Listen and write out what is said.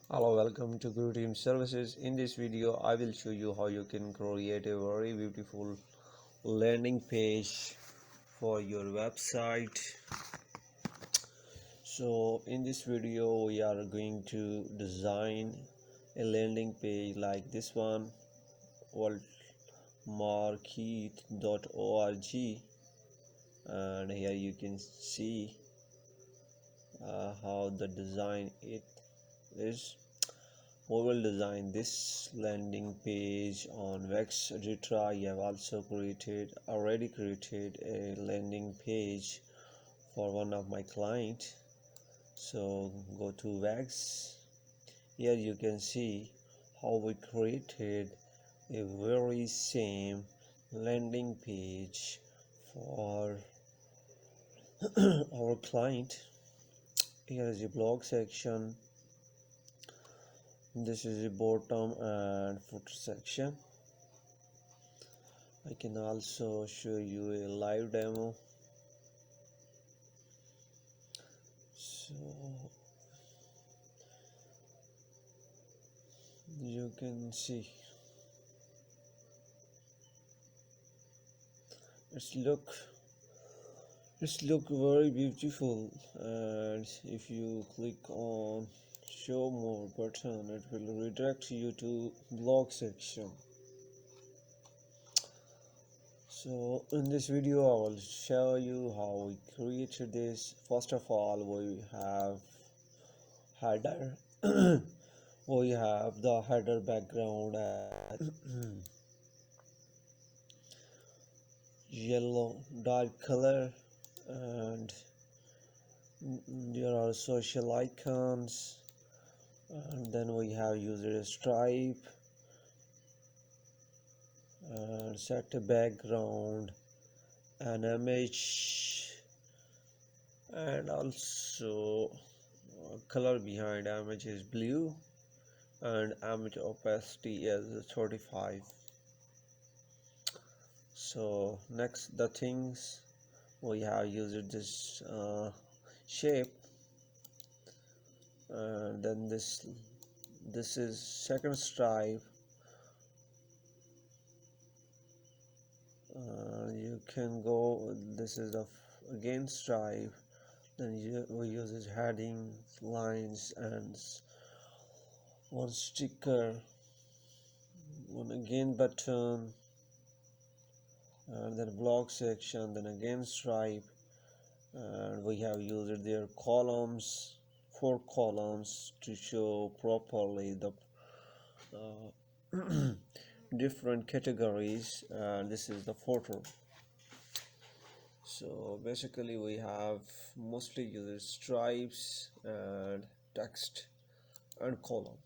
Hello, welcome to Guru Team Services. In this video, I will show you how you can create a very beautiful landing page for your website. So in this video, we are going to design a landing page like this one, worldmarket.org, and here you can see how the design it is. We will design this landing page on Wix Editor. I have also already created a landing page for one of my clients. So go to Wix. Here you can see how we created a very same landing page for our client. Here is the blog section. This is the bottom and footer section. I can also show you a live demo. So you can see it's look very beautiful, and if you click on show more button, it will redirect you to blog section. So in this video I will show you how we created this. First of all, we have header. We have the header background and yellow dark color, and there are social icons, and then we have user stripe and set a background, an image, and also color behind image is blue, and image opacity is 35. So next, the things we have used this shape, and then this is second stripe. You can go, this is the again stripe, then we use this heading, lines, and one sticker, one again button, and then blog section, then again stripe, and we have used their columns, 4 columns, to show properly the different categories, and this is the photo. So basically we have mostly used stripes and text and column.